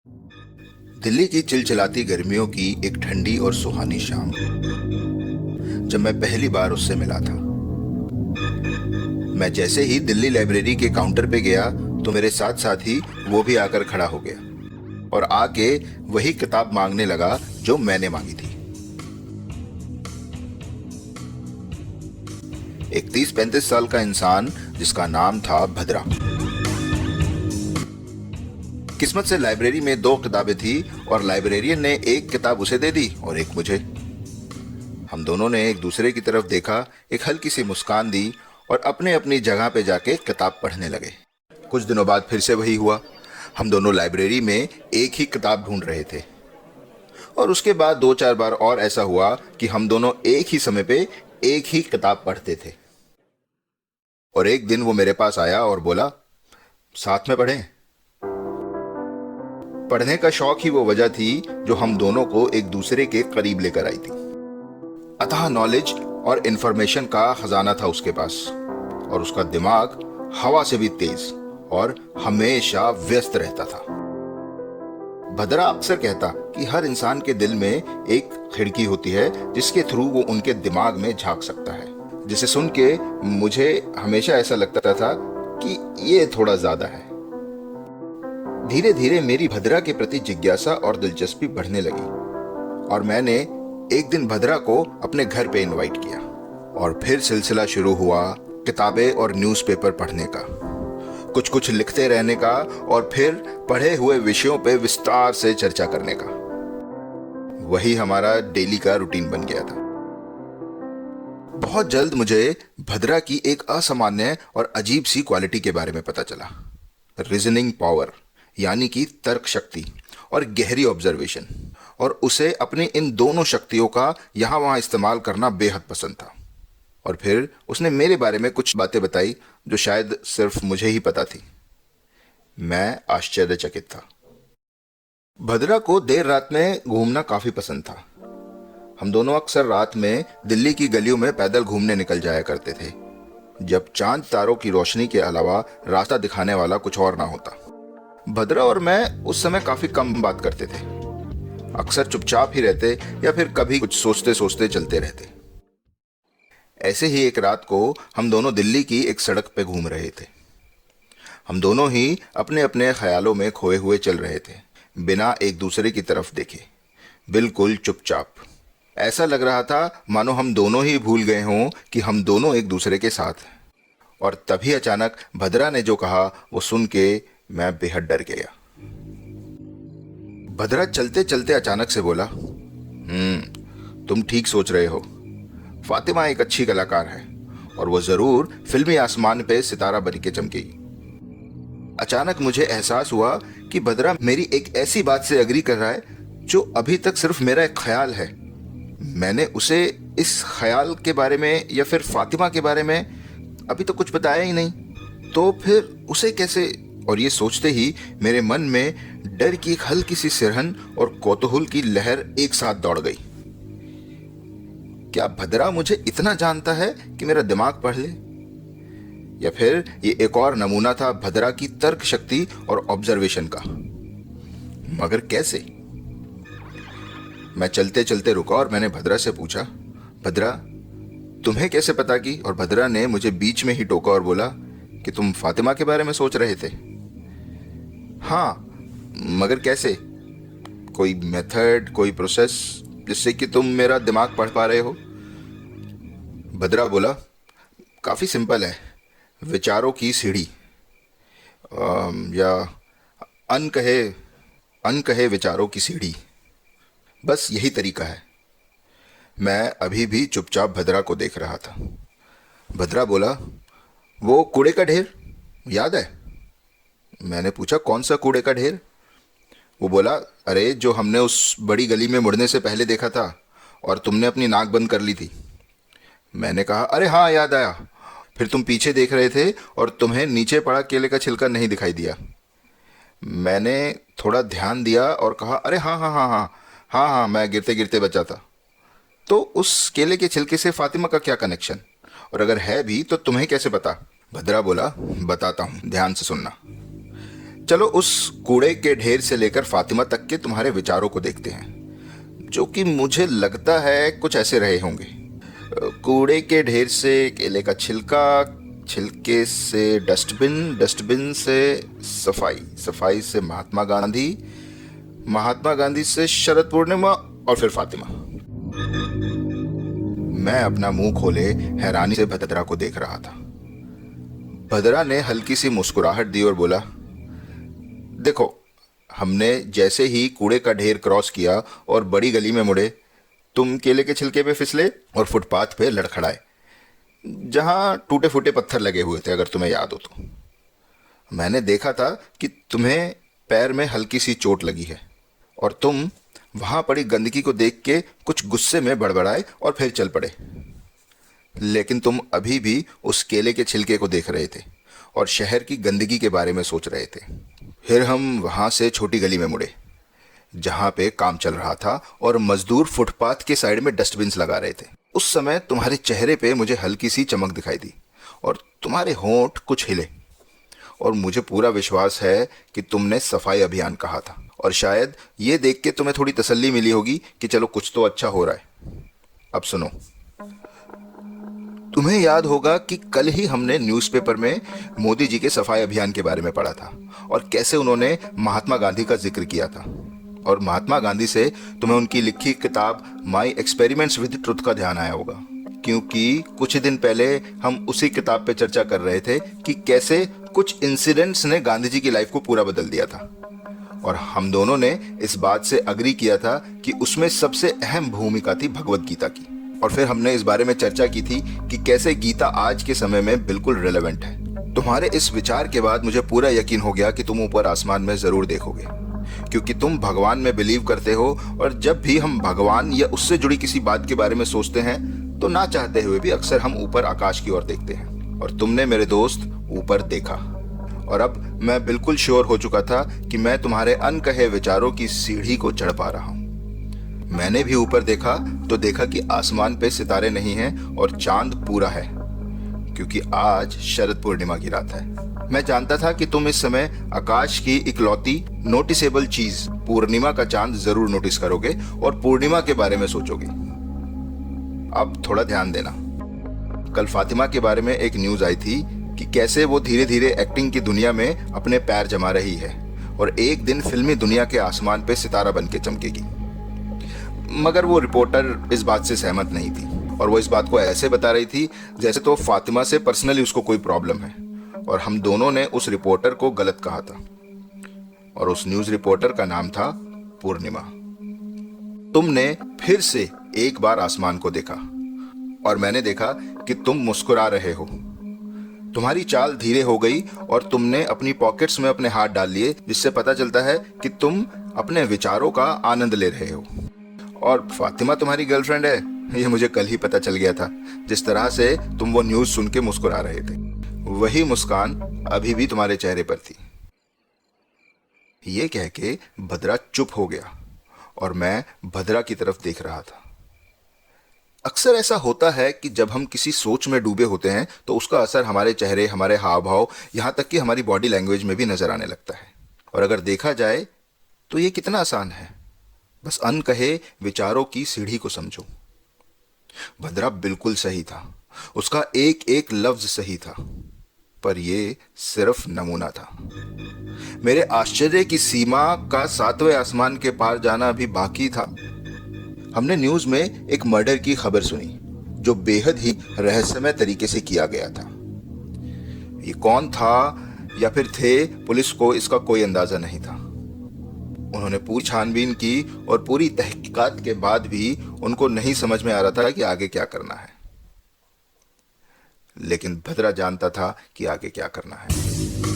दिल्ली की चिलचिलाती गर्मियों की एक ठंडी और सुहानी शाम, जब मैं पहली बार उससे मिला था। मैं जैसे ही दिल्ली लाइब्रेरी के काउंटर पे गया तो मेरे साथ साथ ही वो भी आकर खड़ा हो गया और आके वही किताब मांगने लगा जो मैंने मांगी थी। एक 30-35 साल का इंसान जिसका नाम था भद्रा। किस्मत से लाइब्रेरी में 2 किताबें थी और लाइब्रेरियन ने एक किताब उसे दे दी और एक मुझे। हम दोनों ने एक दूसरे की तरफ देखा, एक हल्की सी मुस्कान दी और अपने अपनी जगह पे जाके किताब पढ़ने लगे। कुछ दिनों बाद फिर से वही हुआ। हम दोनों लाइब्रेरी में एक ही किताब ढूंढ रहे थे और उसके बाद 2-4 बार और ऐसा हुआ कि हम दोनों एक ही समय पे एक ही किताब पढ़ते थे। और एक दिन वो मेरे पास आया और बोला, साथ में पढ़ें। पढ़ने का शौक ही वो वजह थी जो हम दोनों को एक दूसरे के करीब लेकर आई थी। अथाह नॉलेज और इंफॉर्मेशन का खजाना था उसके पास और उसका दिमाग हवा से भी तेज और हमेशा व्यस्त रहता था। भद्रा अक्सर कहता कि हर इंसान के दिल में एक खिड़की होती है जिसके थ्रू वो उनके दिमाग में झांक सकता है, जिसे सुन के मुझे हमेशा ऐसा लगता था कि ये थोड़ा ज्यादा है। धीरे धीरे मेरी भद्रा के प्रति जिज्ञासा और दिलचस्पी बढ़ने लगी और मैंने एक दिन भद्रा को अपने घर पे इनवाइट किया और फिर सिलसिला शुरू हुआ किताबें और न्यूज़पेपर पढ़ने का, कुछ कुछ लिखते रहने का और फिर पढ़े हुए विषयों पे विस्तार से चर्चा करने का। वही हमारा डेली का रूटीन बन गया था। बहुत जल्द मुझे भद्रा की एक असामान्य और अजीब सी क्वालिटी के बारे में पता चला। रीजनिंग पावर, यानी कि तर्क शक्ति और गहरी ऑब्जर्वेशन, और उसे अपनी इन दोनों शक्तियों का यहाँ वहाँ इस्तेमाल करना बेहद पसंद था। और फिर उसने मेरे बारे में कुछ बातें बताई जो शायद सिर्फ मुझे ही पता थी। मैं आश्चर्यचकित था। भद्रा को देर रात में घूमना काफी पसंद था। हम दोनों अक्सर रात में दिल्ली की गलियों में पैदल घूमने निकल जाया करते थे, जब चांद तारों की रोशनी के अलावा रास्ता दिखाने वाला कुछ और ना होता। भद्रा और मैं उस समय काफी कम बात करते थे, अक्सर चुपचाप ही रहते या फिर कभी कुछ सोचते सोचते चलते रहते। ऐसे ही एक रात को हम दोनों दिल्ली की एक सड़क पे घूम रहे थे। हम दोनों ही अपने अपने ख्यालों में खोए हुए चल रहे थे, बिना एक दूसरे की तरफ देखे, बिल्कुल चुपचाप। ऐसा लग रहा था मानो हम दोनों ही भूल गए हों कि हम दोनों एक दूसरे के साथ हैं। और तभी अचानक भद्रा ने जो कहा वो सुन के मैं बेहद डर गया। भद्रा चलते चलते अचानक से बोला, तुम ठीक सोच रहे हो। फातिमा एक अच्छी कलाकार है और वो जरूर फिल्मी आसमान पे सितारा बन के चमकेगी। अचानक मुझे एहसास हुआ कि भद्रा मेरी एक ऐसी बात से अग्री कर रहा है जो अभी तक सिर्फ मेरा एक ख्याल है। मैंने उसे इस ख्याल के बारे में या फिर फातिमा के बारे में अभी तो कुछ बताया ही नहीं, तो फिर उसे कैसे। और ये सोचते ही मेरे मन में डर की एक हल्की सी सिरहन और कौतूहल की लहर एक साथ दौड़ गई। क्या भद्रा मुझे इतना जानता है कि मेरा दिमाग पढ़ ले, या फिर ये एक और नमूना था भद्रा की तर्क शक्ति और ऑब्जर्वेशन का। मगर कैसे। मैं चलते चलते रुका और मैंने भद्रा से पूछा, भद्रा तुम्हें कैसे पता कि। और भद्रा ने मुझे बीच में ही टोका और बोला कि तुम फातिमा के बारे में सोच रहे थे। हाँ, मगर कैसे। कोई मेथड, कोई प्रोसेस जिससे कि तुम मेरा दिमाग पढ़ पा रहे हो। भद्रा बोला, काफी सिंपल है, विचारों की सीढ़ी, या अनकहे अनकहे विचारों की सीढ़ी, बस यही तरीका है। मैं अभी भी चुपचाप भद्रा को देख रहा था। भद्रा बोला, वो कूड़े का ढेर याद है। मैंने पूछा, कौन सा कूड़े का ढेर। वो बोला, अरे जो हमने उस बड़ी गली में मुड़ने से पहले देखा था और तुमने अपनी नाक बंद कर ली थी। मैंने कहा, अरे हाँ याद आया। फिर तुम पीछे देख रहे थे और तुम्हें नीचे पड़ा केले का छिलका नहीं दिखाई दिया। मैंने थोड़ा ध्यान दिया और कहा, अरे हाँ हाँ हाँ हाँ हाँ हाँ, मैं गिरते गिरते बचा था। तो उस केले के छिलके से फातिमा का क्या कनेक्शन, और अगर है भी तो तुम्हें कैसे पता। भद्रा बोला, बताता हूँ, ध्यान से सुनना। चलो उस कूड़े के ढेर से लेकर फातिमा तक के तुम्हारे विचारों को देखते हैं, जो कि मुझे लगता है कुछ ऐसे रहे होंगे। कूड़े के ढेर से केले का छिलका, छिलके से डस्टबिन, डस्टबिन से सफाई, सफाई से महात्मा गांधी, महात्मा गांधी से शरद पूर्णिमा और फिर फातिमा। मैं अपना मुंह खोले हैरानी से भद्रा को देख रहा था। भद्रा ने हल्की सी मुस्कुराहट दी और बोला, देखो, हमने जैसे ही कूड़े का ढेर क्रॉस किया और बड़ी गली में मुड़े, तुम केले के छिलके पे फिसले और फुटपाथ पे लड़खड़ाए, जहां टूटे फूटे पत्थर लगे हुए थे, अगर तुम्हें याद हो तो। मैंने देखा था कि तुम्हें पैर में हल्की सी चोट लगी है और तुम वहां पड़ी गंदगी को देख के कुछ गुस्से में बड़बड़ाए और फिर चल पड़े। लेकिन तुम अभी भी उस केले के छिलके को देख रहे थे और शहर की गंदगी के बारे में सोच रहे थे। फिर हम वहां से छोटी गली में मुड़े, जहां पे काम चल रहा था और मजदूर फुटपाथ के साइड में डस्टबिन्स लगा रहे थे। उस समय तुम्हारे चेहरे पे मुझे हल्की सी चमक दिखाई दी और तुम्हारे होंठ कुछ हिले, और मुझे पूरा विश्वास है कि तुमने सफाई अभियान कहा था, और शायद ये देख के तुम्हें थोड़ी तसल्ली मिली होगी कि चलो कुछ तो अच्छा हो रहा है। अब सुनो, तुम्हें याद होगा कि कल ही हमने न्यूज़पेपर में मोदी जी के सफाई अभियान के बारे में पढ़ा था और कैसे उन्होंने महात्मा गांधी का जिक्र किया था। और महात्मा गांधी से तुम्हें उनकी लिखी किताब माई एक्सपेरिमेंट्स विद ट्रुथ का ध्यान आया होगा, क्योंकि कुछ दिन पहले हम उसी किताब पे चर्चा कर रहे थे कि कैसे कुछ इंसिडेंट्स ने गांधी जी की लाइफ को पूरा बदल दिया था। और हम दोनों ने इस बात से अग्री किया था कि उसमें सबसे अहम भूमिका थी भगवत गीता की। और फिर हमने इस बारे में चर्चा की थी कि कैसे गीता आज के समय में बिल्कुल रिलेवेंट है। तुम्हारे इस विचार के बाद मुझे पूरा यकीन हो गया कि तुम ऊपर आसमान में जरूर देखोगे, क्योंकि तुम भगवान में बिलीव करते हो। और जब भी हम भगवान या उससे जुड़ी किसी बात के बारे में सोचते हैं तो ना चाहते हुए भी अक्सर हम ऊपर आकाश की ओर देखते हैं। और तुमने मेरे दोस्त ऊपर देखा, और अब मैं बिल्कुल श्योर हो चुका था कि मैं तुम्हारे अनकहे विचारों की सीढ़ी को चढ़ पा रहा हूं। मैंने भी ऊपर देखा तो देखा कि आसमान पे सितारे नहीं हैं और चांद पूरा है, क्योंकि आज शरद पूर्णिमा की रात है। मैं जानता था कि तुम इस समय आकाश की इकलौती नोटिसेबल चीज पूर्णिमा का चांद जरूर नोटिस करोगे और पूर्णिमा के बारे में सोचोगे। अब थोड़ा ध्यान देना, कल फातिमा के बारे में एक न्यूज आई थी कि कैसे वो धीरे धीरे एक्टिंग की दुनिया में अपने पैर जमा रही है और एक दिन फिल्मी दुनिया के आसमान पे सितारा बन के चमकेगी। मगर वो रिपोर्टर इस बात से सहमत नहीं थी और वो इस बात को ऐसे बता रही थी जैसे तो फातिमा से पर्सनली उसको कोई प्रॉब्लम है, और हम दोनों ने उस रिपोर्टर को गलत कहा था। और उस न्यूज रिपोर्टर का नाम था पूर्णिमा। तुमने फिर से एक बार आसमान को देखा और मैंने देखा कि तुम मुस्कुरा रहे हो। तुम्हारी चाल धीरे हो गई और तुमने अपनी पॉकेट्स में अपने हाथ डाल लिए, जिससे पता चलता है कि तुम अपने विचारों का आनंद ले रहे हो। और फातिमा तुम्हारी गर्लफ्रेंड है, ये मुझे कल ही पता चल गया था। जिस तरह से तुम वो न्यूज सुन के मुस्कुरा रहे थे, वही मुस्कान अभी भी तुम्हारे चेहरे पर थी। ये कह के भद्रा चुप हो गया और मैं भद्रा की तरफ देख रहा था। अक्सर ऐसा होता है कि जब हम किसी सोच में डूबे होते हैं तो उसका असर हमारे चेहरे, हमारे हाव भाव, यहां तक कि हमारी बॉडी लैंग्वेज में भी नजर आने लगता है। और अगर देखा जाए तो ये कितना आसान है, बस अनकहे विचारों की सीढ़ी को समझो। भद्रा बिल्कुल सही था, उसका एक एक लफ्ज सही था, पर ये सिर्फ नमूना था। मेरे आश्चर्य की सीमा का 7वें आसमान के पार जाना अभी बाकी था। हमने न्यूज में एक मर्डर की खबर सुनी जो बेहद ही रहस्यमय तरीके से किया गया था। ये कौन था या फिर थे, पुलिस को इसका कोई अंदाजा नहीं था। उन्होंने पूरी छानबीन की और पूरी तहकीकात के बाद भी उनको नहीं समझ में आ रहा था कि आगे क्या करना है। लेकिन भद्रा जानता था कि आगे क्या करना है।